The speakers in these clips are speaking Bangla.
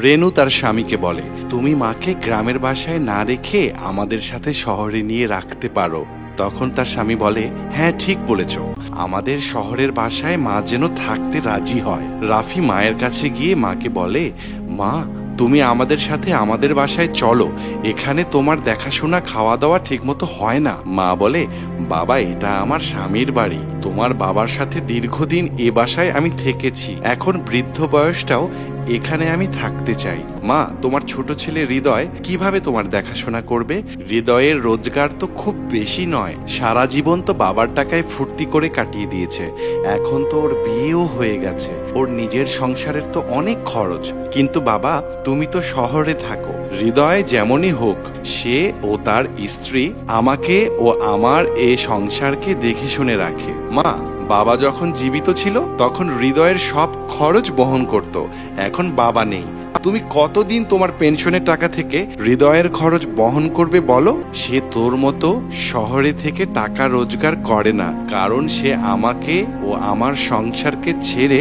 রেনু তার স্বামীকে বলে, তুমি মাকে গ্রামের বাসায় না রেখে আমাদের সাথে শহরে নিয়ে রাখতে পারো। তখন তার স্বামী বলে, হ্যাঁ ঠিক বলেছ, আমাদের শহরের বাসায় মা যেন থাকতে রাজি হয়। রাফি মায়ের কাছে গিয়ে মাকে বলে, মা তুমি আমাদের সাথে আমাদের বাসায় চলো, এখানে তোমার দেখাশোনা খাওয়া দাওয়া ঠিকমতো হয় না। মা বলে, বাবা এটা আমার স্বামীর বাড়ি, তোমার বাবার সাথে দীর্ঘদিন এ বাসায় আমি থেকেছি, এখন বৃদ্ধ বয়সটাও এখানে আমি থাকতে চাই। মা তোমার ছোট ছেলে হৃদয় কিভাবে তোমার দেখাশোনা করবে? হৃদয়ের রোজগার তো খুব বেশি নয়, সারা জীবন তো বাবার টাকায় ফুর্তি করে কাটিয়ে দিয়েছে, এখন তো ওর বিয়েও হয়ে গেছে, ওর নিজের সংসারের তো অনেক খরচ। কিন্তু বাবা তুমি তো শহরে থাকো, হৃদয় যেমনই হোক সে ও তার স্ত্রী আমাকে ও আমার এ সংসারকে দেখে শুনে রাখে। মা বাবা যখন জীবিত ছিল তখন হৃদয়ের সব খরচ বহন করত, এখন বাবা নেই, তুমি কতদিন তোমার পেনশনের টাকা থেকে হৃদয়ের খরচ বহন করবে বলো? সে তোর মতো শহরে থেকে টাকা রোজগার করে না, কারণ সে আমাকে ও আমার সংসারকে ছেড়ে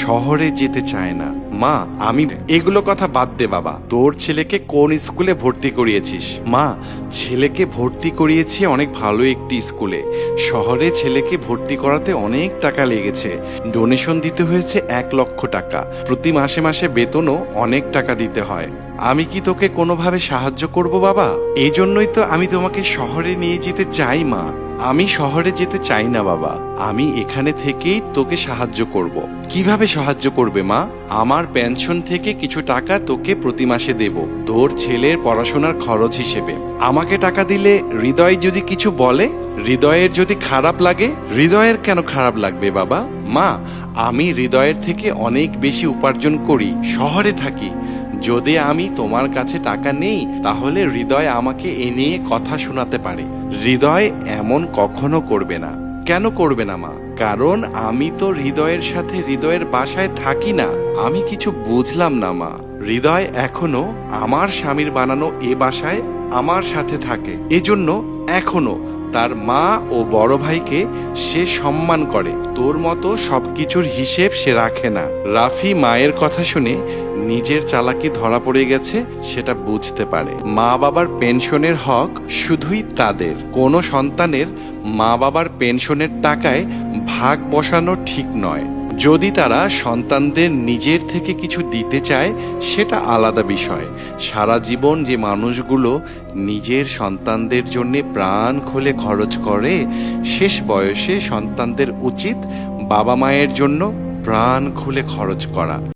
শহরে যেতে চায় না। মা আমি এগুলো কথা বাদ দে বাবা, তোর ছেলেকে কোন স্কুলে ভর্তি করিয়েছিস? মা ছেলেকে ভর্তি করিয়েছি অনেক ভালো একটি স্কুলে, শহরে ছেলেকে ভর্তি করাতে অনেক টাকা লেগেছে, ডোনেশন দিতে হয়েছে 1 লক্ষ টাকা, প্রতি মাসে মাসে বেতনও অনেক টাকা দিতে হয়। আমি কি তোকে কোনোভাবে সাহায্য করব বাবা? এই জন্যই তো আমি তোমাকে শহরে নিয়ে যেতে চাই মা। আমি শহরে যেতে চাই না বাবা, আমি এখানে থেকেই তোকে সাহায্য করব। কিভাবে সাহায্য করবে মা? আমার পেনশন থেকে কিছু টাকা তোকে প্রতি মাসে দেব, তোর ছেলের পড়াশোনার খরচ হিসেবে। আমাকে টাকা দিলে হৃদয় যদি কিছু বলে, হৃদয়ের যদি খারাপ লাগে? হৃদয়ের কেন খারাপ লাগবে বাবা? মা আমি হৃদয়ের থেকে অনেক বেশি উপার্জন করি, শহরে থাকি, যদি আমি তোমার কাছে টাকা নেই তাহলে হৃদয় আমাকে এ নিয়ে কথা শোনাতে পারে। হৃদয় এমন কখনো করবে না। কেন করবে না মা? কারণ আমি তো হৃদয়ের সাথে হৃদয়ের বাসায় থাকি না। আমি কিছু বুঝলাম না মা। হৃদয় এখনো আমার স্বামীর বানানো এ বাসায় আমার সাথে থাকে, এজন্য এখনো তার মা ও বড় ভাইকে সে সম্মান করে, তোর মতো সবকিছুর হিসেব সে রাখে না। রাফি মায়ের কথা শুনে নিজের চালাকি ধরা পড়ে গেছে সেটা বুঝতে পারে। মা বাবার পেনশনের হক শুধুই তাদের, কোনো সন্তানের মা বাবার পেনশনের টাকায় ভাগ বসানো ঠিক নয়। যদি তারা সন্তানদের নিজের থেকে কিছু দিতে চায় সেটা আলাদা বিষয়। সারা জীবন যে মানুষগুলো নিজের সন্তানদের জন্য প্রাণ খুলে খরচ করে, শেষ বয়সে সন্তানদের উচিত বাবা মায়ের জন্য প্রাণ খুলে খরচ করা।